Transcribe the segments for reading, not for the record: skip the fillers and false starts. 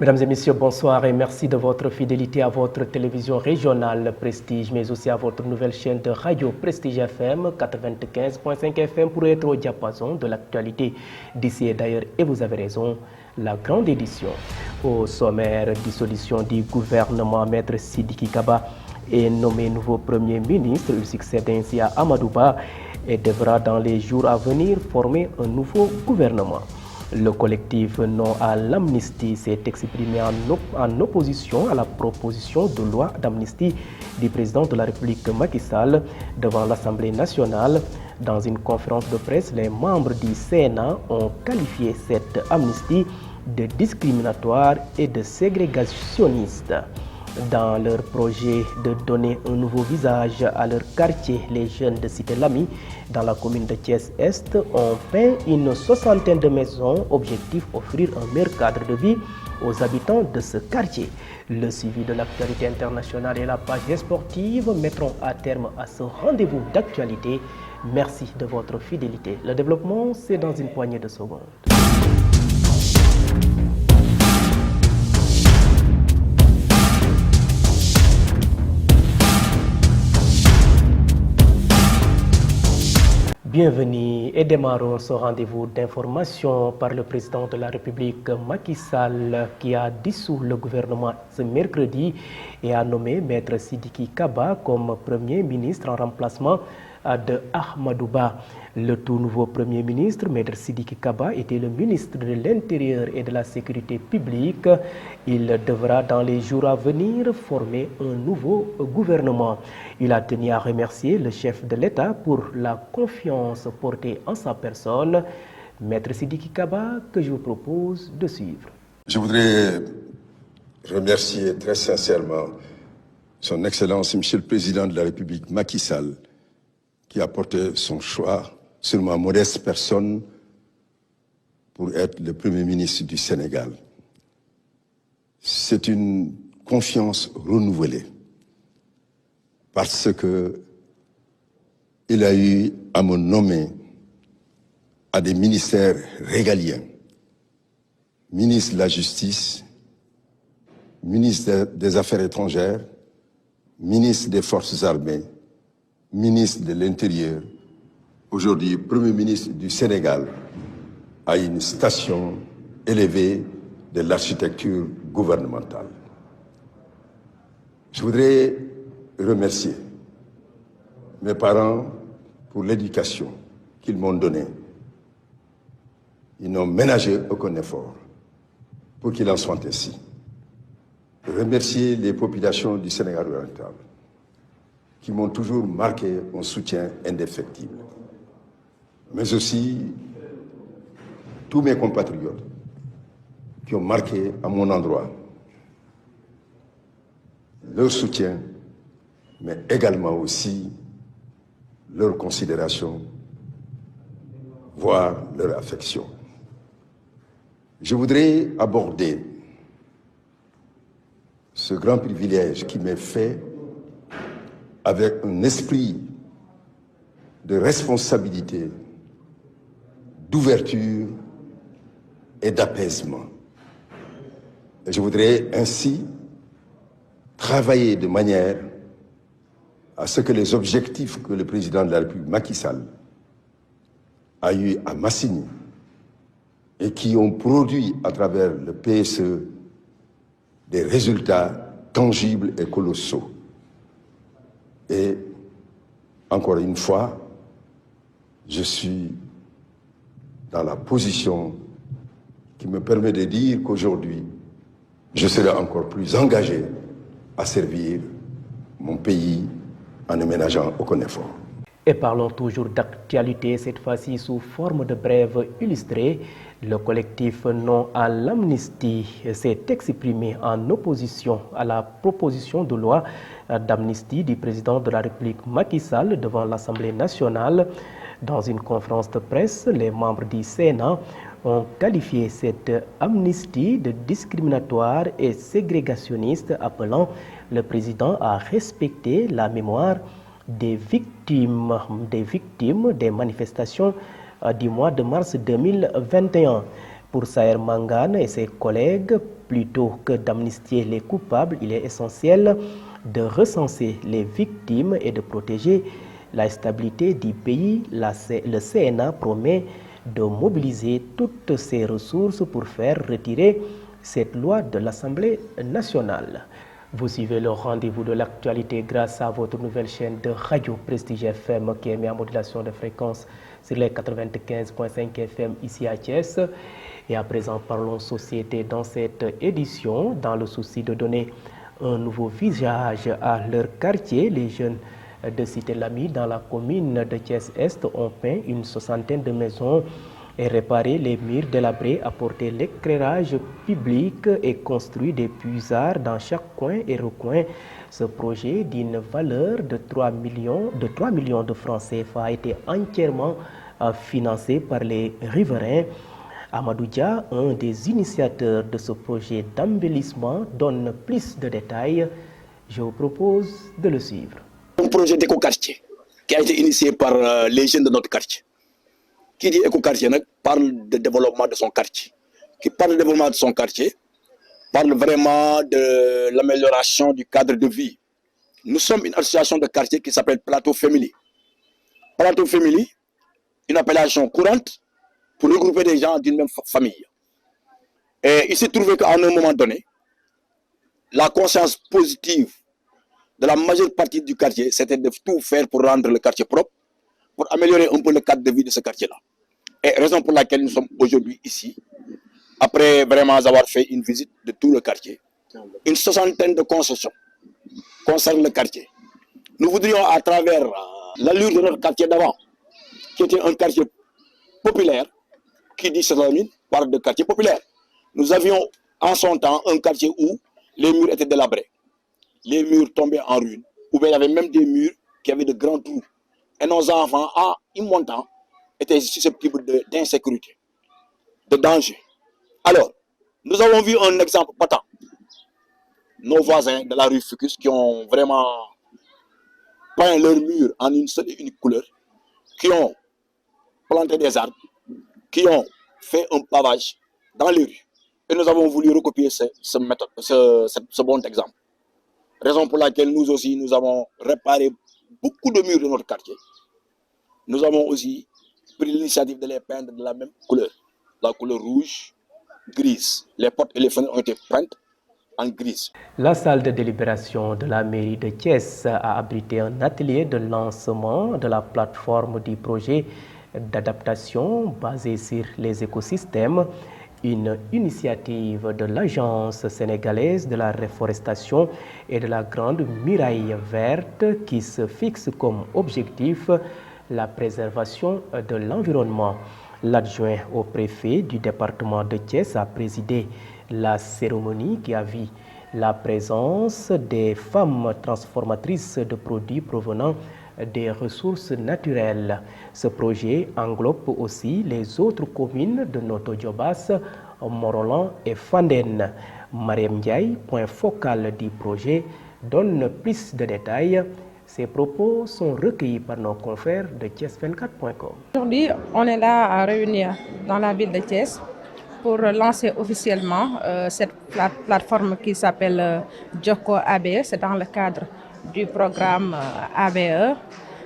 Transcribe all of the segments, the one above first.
Mesdames et messieurs, bonsoir et merci de votre fidélité à votre télévision régionale Prestige, mais aussi à votre nouvelle chaîne de radio Prestige FM 95.5 FM pour être au diapason de l'actualité d'ici et d'ailleurs. Et vous avez raison, la grande édition. Au sommaire, dissolution du gouvernement, Maître Sidiki Kaba est nommé nouveau Premier ministre. Il succède ainsi à Amadou Ba et devra dans les jours à venir former un nouveau gouvernement. Le collectif Non à l'amnistie s'est exprimé en opposition à la proposition de loi d'amnistie du président de la République Macky Sall devant l'Assemblée nationale. Dans une conférence de presse, les membres du Sénat ont qualifié cette amnistie de discriminatoire et de ségrégationniste. Dans leur projet de donner un nouveau visage à leur quartier, les jeunes de Cité Lamy, dans la commune de Thiès-Est, ont peint une soixantaine de maisons. Objectif, offrir un meilleur cadre de vie aux habitants de ce quartier. Le suivi de l'actualité internationale et la page sportive mettront à terme à ce rendez-vous d'actualité. Merci de votre fidélité. Le développement, c'est dans une poignée de secondes. Bienvenue et démarrons ce rendez-vous d'information par le président de la République Macky Sall qui a dissous le gouvernement ce mercredi et a nommé Maître Sidiki Kaba comme Premier ministre en remplacement de Amadou Ba. Le tout nouveau Premier ministre, Maître Sidiki Kaba, était le ministre de l'Intérieur et de la Sécurité publique. Il devra dans les jours à venir former un nouveau gouvernement. Il a tenu à remercier le chef de l'État pour la confiance portée en sa personne. Maître Sidiki Kaba, que je vous propose de suivre. Je voudrais remercier très sincèrement son Excellence, Monsieur le Président de la République, Macky Sall, qui a porté son choix sur ma modeste personne pour être le Premier ministre du Sénégal. C'est une confiance renouvelée parce que il a eu à me nommer à des ministères régaliens, ministre de la Justice, ministre des Affaires étrangères, ministre des Forces armées, ministre de l'Intérieur, aujourd'hui Premier ministre du Sénégal, à une station élevée de l'architecture gouvernementale. Je voudrais remercier mes parents pour l'éducation qu'ils m'ont donnée. Ils n'ont ménagé aucun effort pour qu'il en soit ainsi. Remercier les populations du Sénégal oriental qui m'ont toujours marqué un soutien indéfectible. Mais aussi tous mes compatriotes qui ont marqué à mon endroit leur soutien, mais également aussi leur considération, voire leur affection. Je voudrais aborder ce grand privilège qui m'est fait avec un esprit de responsabilité, d'ouverture et d'apaisement. Et je voudrais ainsi travailler de manière à ce que les objectifs que le président de la République, Macky Sall, a eu à m'assigner et qui ont produit à travers le PSE des résultats tangibles et colossaux. Et encore une fois, je suis dans la position qui me permet de dire qu'aujourd'hui, je serai encore plus engagé à servir mon pays en ne ménageant aucun effort. Et parlons toujours d'actualité, cette fois-ci sous forme de brève illustrée. Le collectif Non à l'amnistie s'est exprimé en opposition à la proposition de loi d'amnistie du président de la République Macky Sall devant l'Assemblée nationale. Dans une conférence de presse, les membres du Sénat ont qualifié cette amnistie de discriminatoire et ségrégationniste, appelant le président à respecter la mémoire des victimes des manifestations du mois de mars 2021. Pour Saher Mangane et ses collègues, plutôt que d'amnistier les coupables, il est essentiel de recenser les victimes et de protéger la stabilité du pays. Le CNA promet de mobiliser toutes ses ressources pour faire retirer cette loi de l'Assemblée nationale. Vous suivez le rendez-vous de l'actualité grâce à votre nouvelle chaîne de Radio Prestige FM qui émet en modulation de fréquence sur les 95.5 FM ici à Thiès. Et à présent, parlons société dans cette édition. Dans le souci de donner un nouveau visage à leur quartier, les jeunes de Cité Lamy dans la commune de Thiès-Est ont peint une soixantaine de maisons et réparé les murs délabrés, apporté l'éclairage public et construit des puisards dans chaque coin et recoin. Ce projet d'une valeur de 3 millions de francs CFA a été entièrement financé par les riverains. Amadou Dia, un des initiateurs de ce projet d'embellissement, donne plus de détails. Je vous propose de le suivre. Un projet d'éco-quartier qui a été initié par les jeunes de notre quartier. Qui dit éco-quartier parle de développement de son quartier. Qui parle de développement de son quartier parle vraiment de l'amélioration du cadre de vie. Nous sommes une association de quartier qui s'appelle Plateau Family. Plateau Family, une appellation courante pour regrouper des gens d'une même famille. Et il s'est trouvé qu'à un moment donné, la conscience positive de la majeure partie du quartier, c'était de tout faire pour rendre le quartier propre, pour améliorer un peu le cadre de vie de ce quartier-là. Et raison pour laquelle nous sommes aujourd'hui ici, après vraiment avoir fait une visite de tout le quartier. Une soixantaine de concessions concernent le quartier. Nous voudrions, à travers l'allure de notre quartier d'avant, qui était un quartier populaire, qui dit Salamine, parle de quartier populaire. Nous avions en son temps un quartier où les murs étaient délabrés, les murs tombaient en ruine, où il y avait même des murs qui avaient de grands trous. Et nos enfants, en y montant, étaient susceptibles d'insécurité, de danger. Alors, nous avons vu un exemple patent. Nos voisins de la rue Fucus qui ont vraiment peint leurs murs en une seule et unique couleur, qui ont planté des arbres, qui ont fait un pavage dans les rues. Et nous avons voulu recopier ce bon exemple. Raison pour laquelle nous aussi, nous avons réparé beaucoup de murs de notre quartier. Nous avons aussi pris l'initiative de les peindre de la même couleur, la couleur rouge, grise. Les portes et les fenêtres ont été peintes en grise. La salle de délibération de la mairie de Thiès a abrité un atelier de lancement de la plateforme du projet d'adaptation basée sur les écosystèmes, une initiative de l'Agence sénégalaise de la réforestation et de la Grande Muraille Verte qui se fixe comme objectif la préservation de l'environnement. L'adjoint au préfet du département de Thiès a présidé la cérémonie qui a vu la présence des femmes transformatrices de produits provenant des ressources naturelles. Ce projet englobe aussi les autres communes de Noto Diobass, Morolan et Fandène. Mariam Ndiaye, point focal du projet, donne plus de détails. Ces propos sont recueillis par nos confrères de Thiès24.com. Aujourd'hui, on est là à réunir dans la ville de Thiès pour lancer officiellement cette plateforme qui s'appelle Joko ABE. C'est dans le cadre du programme ABE.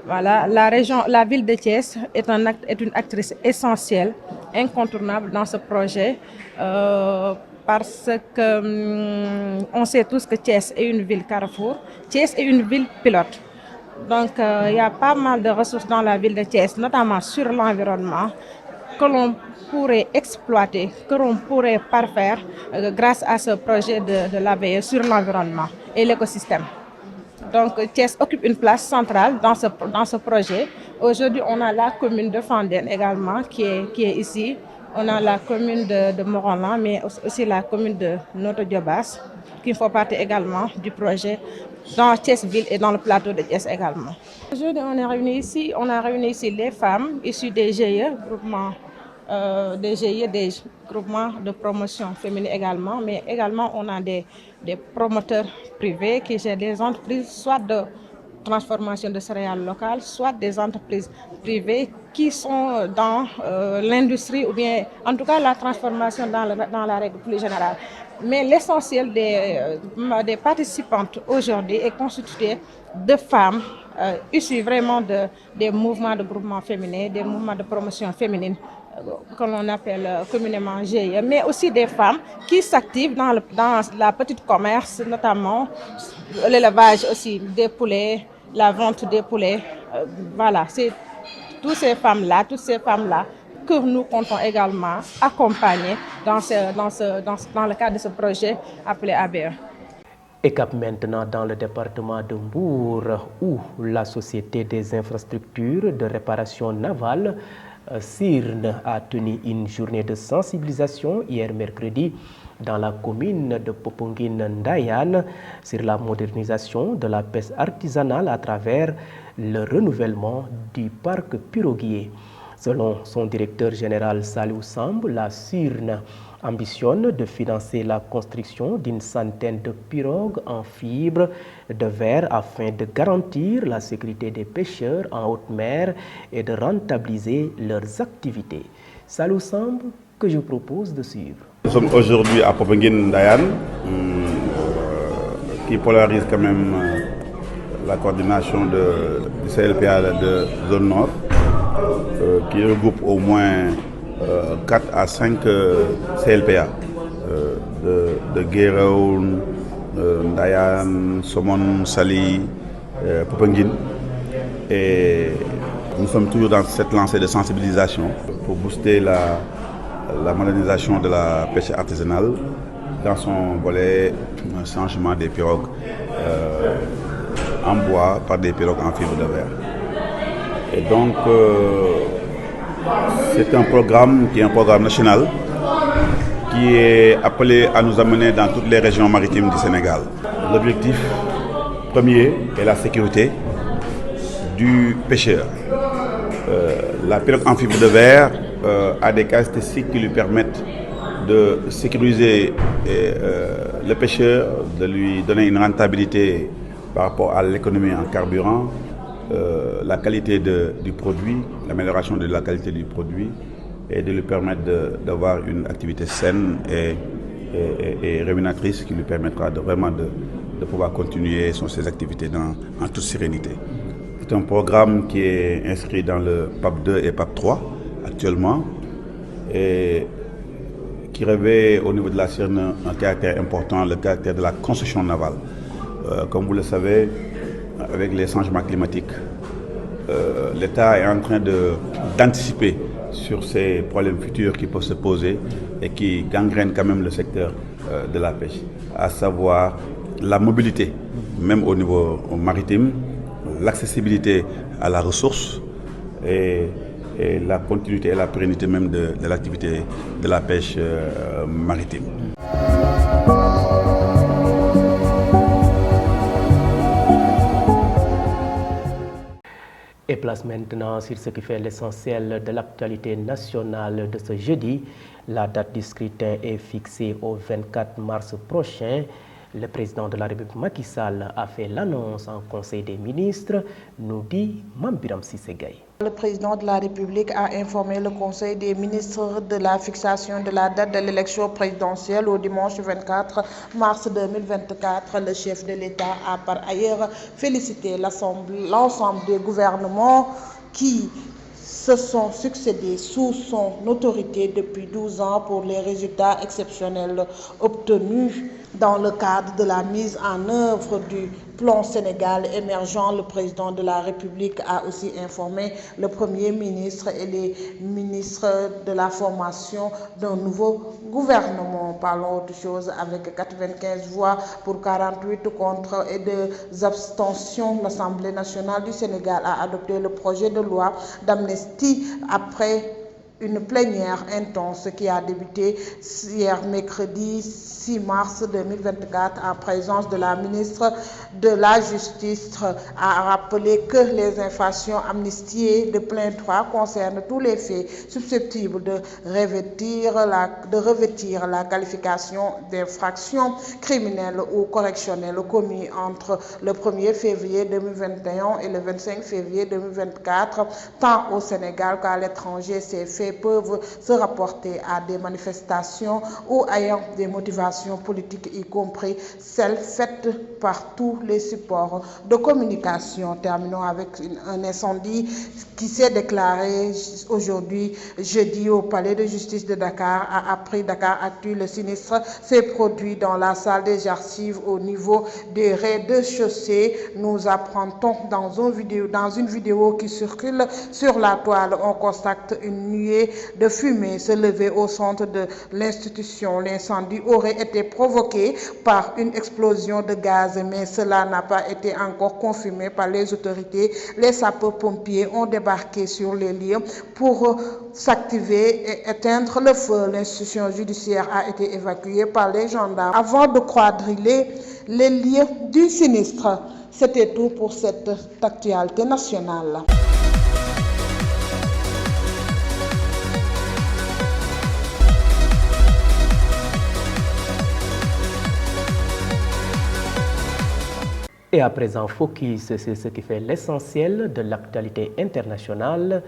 Voilà, la ville de Thiès est une actrice essentielle, incontournable dans ce projet parce que on sait tous que Thiès est une ville carrefour, Thiès est une ville pilote. Donc il y a pas mal de ressources dans la ville de Thiès, notamment sur l'environnement, que l'on pourrait exploiter, que l'on pourrait parfaire grâce à ce projet de l'ABE sur l'environnement et l'écosystème. Donc Thiès occupe une place centrale dans ce projet. Aujourd'hui, on a la commune de Fandène également qui est ici. On a la commune de Morolan, mais aussi la commune de Noto Diobass qui font partie également du projet dans Thiès-Ville et dans le plateau de Thiès également. Aujourd'hui, on a réuni ici les femmes issues des GIE, des groupements de promotion féminine également, mais également on a des promoteurs privés qui gèrent des entreprises soit de transformation de céréales locales, soit des entreprises privées qui sont dans l'industrie ou bien en tout cas la transformation dans la règle plus générale. Mais l'essentiel des participantes aujourd'hui est constitué de femmes issues vraiment des mouvements de groupement féminin, des mouvements de promotion féminine que l'on appelle communément GIE, mais aussi des femmes qui s'activent dans la petite commerce, notamment l'élevage aussi des poulets, la vente des poulets. Voilà, c'est toutes ces femmes-là que nous comptons également accompagner dans le cadre de ce projet appelé ABE. Et cap maintenant dans le département de Mbour, où la Société des infrastructures de réparation navale, CIRN, a tenu une journée de sensibilisation hier mercredi dans la commune de Popenguine-Ndayane sur la modernisation de la pêche artisanale à travers le renouvellement du parc piroguier. Selon son directeur général Saliou Samb, la CIRN ambitionne de financer la construction d'une centaine de pirogues en fibre de verre afin de garantir la sécurité des pêcheurs en haute mer et de rentabiliser leurs activités. Saliou Samb, que je propose de suivre. Nous sommes aujourd'hui à Popenguine-Ndayane, qui polarise quand même la coordination du CLPA de zone nord, qui regroupe au moins 4 à 5 CLPA de Guéraoun, Ndayane, Somone, Sali, Popenguine. Et nous sommes toujours dans cette lancée de sensibilisation pour booster la modernisation de la pêche artisanale dans son volet changement des pirogues en bois par des pirogues en fibre de verre. Et donc, c'est un programme qui est un programme national qui est appelé à nous amener dans toutes les régions maritimes du Sénégal. L'objectif premier est la sécurité du pêcheur. La pirogue en fibre de verre a des caractéristiques qui lui permettent de sécuriser le pêcheur, de lui donner une rentabilité par rapport à l'économie en carburant, la qualité du produit, l'amélioration de la qualité du produit et de lui permettre d'avoir une activité saine et rémunératrice qui lui permettra vraiment de pouvoir continuer ses activités en toute sérénité. C'est un programme qui est inscrit dans le PAP 2 et PAP 3 actuellement et qui revêt au niveau de la CIRN un caractère important, le caractère de la construction navale. Comme vous le savez, avec les changements climatiques, l'État est en train d'anticiper sur ces problèmes futurs qui peuvent se poser et qui gangrènent quand même le secteur de la pêche, à savoir la mobilité, même au niveau maritime, l'accessibilité à la ressource et la continuité et la pérennité même de l'activité de la pêche maritime. Et place maintenant sur ce qui fait l'essentiel de l'actualité nationale de ce jeudi. La date du scrutin est fixée au 24 mars prochain. Le président de la République Macky Sall a fait l'annonce en Conseil des ministres, nous dit Mame Biram Cissé Gaye. Le président de la République a informé le Conseil des ministres de la fixation de la date de l'élection présidentielle au dimanche 24 mars 2024. Le chef de l'État a par ailleurs félicité l'ensemble des gouvernements qui se sont succédés sous son autorité depuis 12 ans pour les résultats exceptionnels obtenus dans le cadre de la mise en œuvre du plan Sénégal émergent. Le président de la République a aussi informé le Premier ministre et les ministres de la formation d'un nouveau gouvernement. Parlons autre chose avec 95 voix pour 48 contre et 2 abstentions. L'Assemblée nationale du Sénégal a adopté le projet de loi d'amnistie après une plénière intense qui a débuté hier mercredi 6 mars 2024 en présence de la ministre de la Justice a rappelé que les infractions amnistiées de plein droit concernent tous les faits susceptibles de revêtir la qualification d'infraction criminelle ou correctionnelle commis entre le 1er février 2021 et le 25 février 2024, tant au Sénégal qu'à l'étranger. Ces faits peuvent se rapporter à des manifestations ou ayant des motivations politiques, y compris celles faites par tous les supports de communication. Terminons avec un incendie qui s'est déclaré aujourd'hui, jeudi, au palais de justice de Dakar, a appris Dakaractu. Le sinistre s'est produit dans la salle des archives au niveau des rez-de-chaussée. Nous apprendons dans une vidéo qui circule sur la toile, on constate une nuée de fumée se lever au centre de l'institution. L'incendie aurait été provoqué par une explosion de gaz, mais cela n'a pas été encore confirmé par les autorités. Les sapeurs-pompiers ont débarqué sur les lieux pour s'activer et éteindre le feu. L'institution judiciaire a été évacuée par les gendarmes avant de quadriller les lieux du sinistre. C'était tout pour cette actualité nationale. Et à présent, focus sur ce qui fait l'essentiel de l'actualité internationale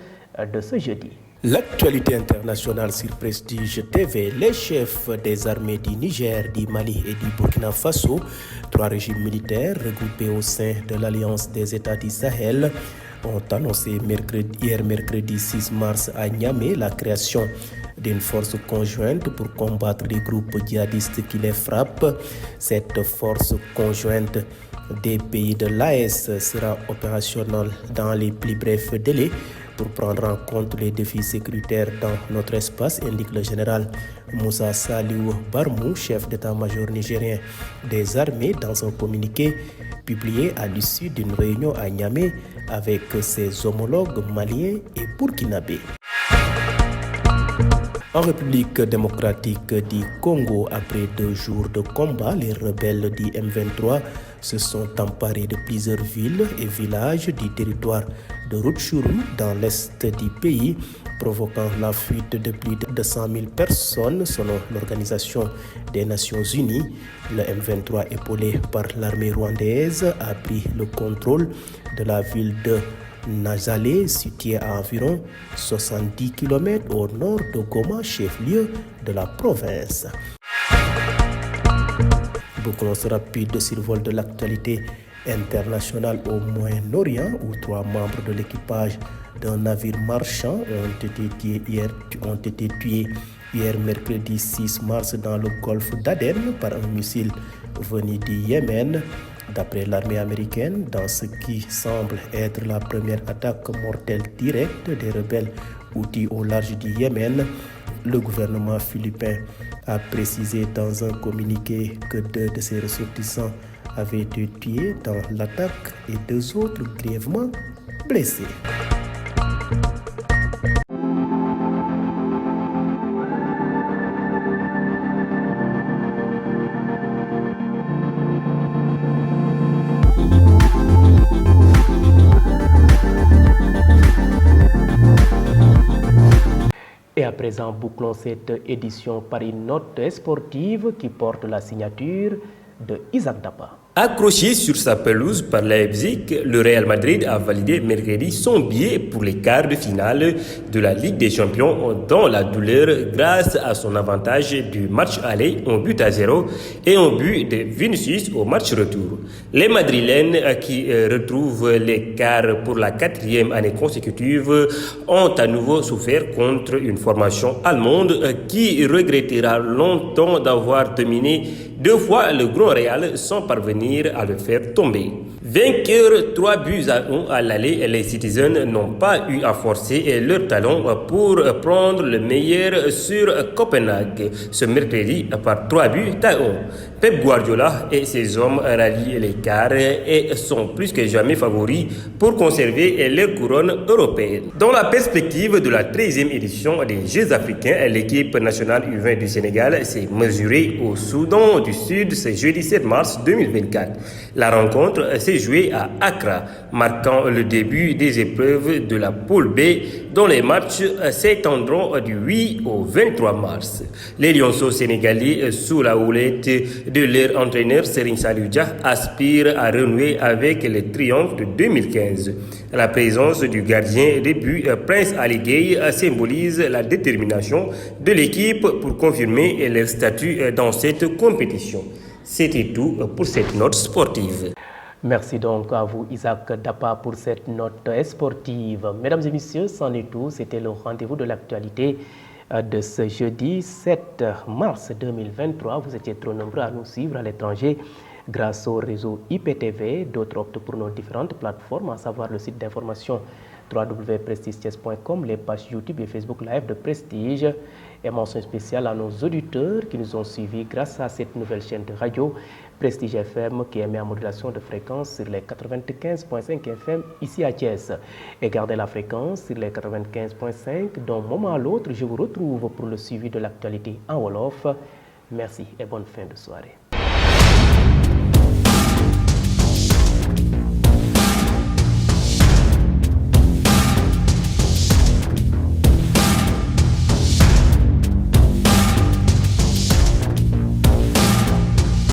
de ce jeudi. L'actualité internationale sur Prestige TV, les chefs des armées du Niger, du Mali et du Burkina Faso, 3 régimes militaires regroupés au sein de l'Alliance des États du Sahel, ont annoncé hier mercredi 6 mars à Niamey la création d'une force conjointe pour combattre les groupes djihadistes qui les frappent. Cette force conjointe des pays de l'AES sera opérationnelle dans les plus brefs délais pour prendre en compte les défis sécuritaires dans notre espace, indique le général Moussa Saliou Barmou, chef d'état-major nigérien des armées, dans un communiqué publié à l'issue d'une réunion à Niamey avec ses homologues maliens et burkinabés. En République démocratique du Congo, après 2 jours de combat, les rebelles du M23 se sont emparés de plusieurs villes et villages du territoire de Rutshuru dans l'est du pays, provoquant la fuite de plus de 200 000 personnes selon l'Organisation des Nations Unies. Le M23, épaulé par l'armée rwandaise, a pris le contrôle de la ville de Nazalé, située à environ 70 km au nord de Goma, chef-lieu de la province. Bouclons rapide de survol de l'actualité internationale au Moyen-Orient, où 3 membres de l'équipage d'un navire marchand ont été tués hier mercredi 6 mars dans le golfe d'Aden par un missile venu du Yémen. D'après l'armée américaine, dans ce qui semble être la première attaque mortelle directe des rebelles houthis au large du Yémen, le gouvernement philippin a précisé dans un communiqué que 2 de ses ressortissants avaient été tués dans l'attaque et 2 autres grièvement blessés. Et à présent, bouclons cette édition par une note sportive qui porte la signature de Isaac Dapa. Accroché sur sa pelouse par Leipzig, le Real Madrid a validé mercredi son billet pour les quarts de finale de la Ligue des Champions dans la douleur grâce à son avantage du match aller 1-0 et un but de Vinicius au match retour. Les Madrilènes qui retrouvent les quarts pour la 4e année consécutive ont à nouveau souffert contre une formation allemande qui regrettera longtemps d'avoir dominé 2 fois le Grand Real sans parvenir à le faire tomber. Vainqueurs 3-1 à l'aller, les Citizens n'ont pas eu à forcer leur talon pour prendre le meilleur sur Copenhague ce mercredi par 3-1. Pep Guardiola et ses hommes rallient l'écart et sont plus que jamais favoris pour conserver les couronnes européennes. Dans la perspective de la 13e édition des Jeux africains, l'équipe nationale U20 du Sénégal s'est mesurée au Soudan du Sud ce jeudi 7 mars 2024. La rencontre s'est jouée à Accra, marquant le début des épreuves de la poule B, dont les matchs s'étendront du 8 au 23 mars. Les Lionceaux sénégalais, sous la houlette de leur entraîneur Serigne Saliou Dia, aspirent à renouer avec le triomphe de 2015. La présence du gardien de but Prince Ali Gueye symbolise la détermination de l'équipe pour confirmer leur statut dans cette compétition. C'était tout pour cette note sportive. Merci donc à vous Isaac Dapa pour cette note sportive. Mesdames et messieurs, c'en est tout. C'était le rendez-vous de l'actualité de ce jeudi 7 mars 2023. Vous étiez trop nombreux à nous suivre à l'étranger grâce au réseau IPTV. D'autres optent pour nos différentes plateformes, à savoir le site d'information www.prestigechess.com, les pages YouTube et Facebook Live de Prestige. Et mention spéciale à nos auditeurs qui nous ont suivis grâce à cette nouvelle chaîne de radio Prestige FM qui émet en modulation de fréquence sur les 95.5 FM ici à Thiès. Et gardez la fréquence sur les 95.5. D'un moment à l'autre, je vous retrouve pour le suivi de l'actualité en Wolof. Merci et bonne fin de soirée.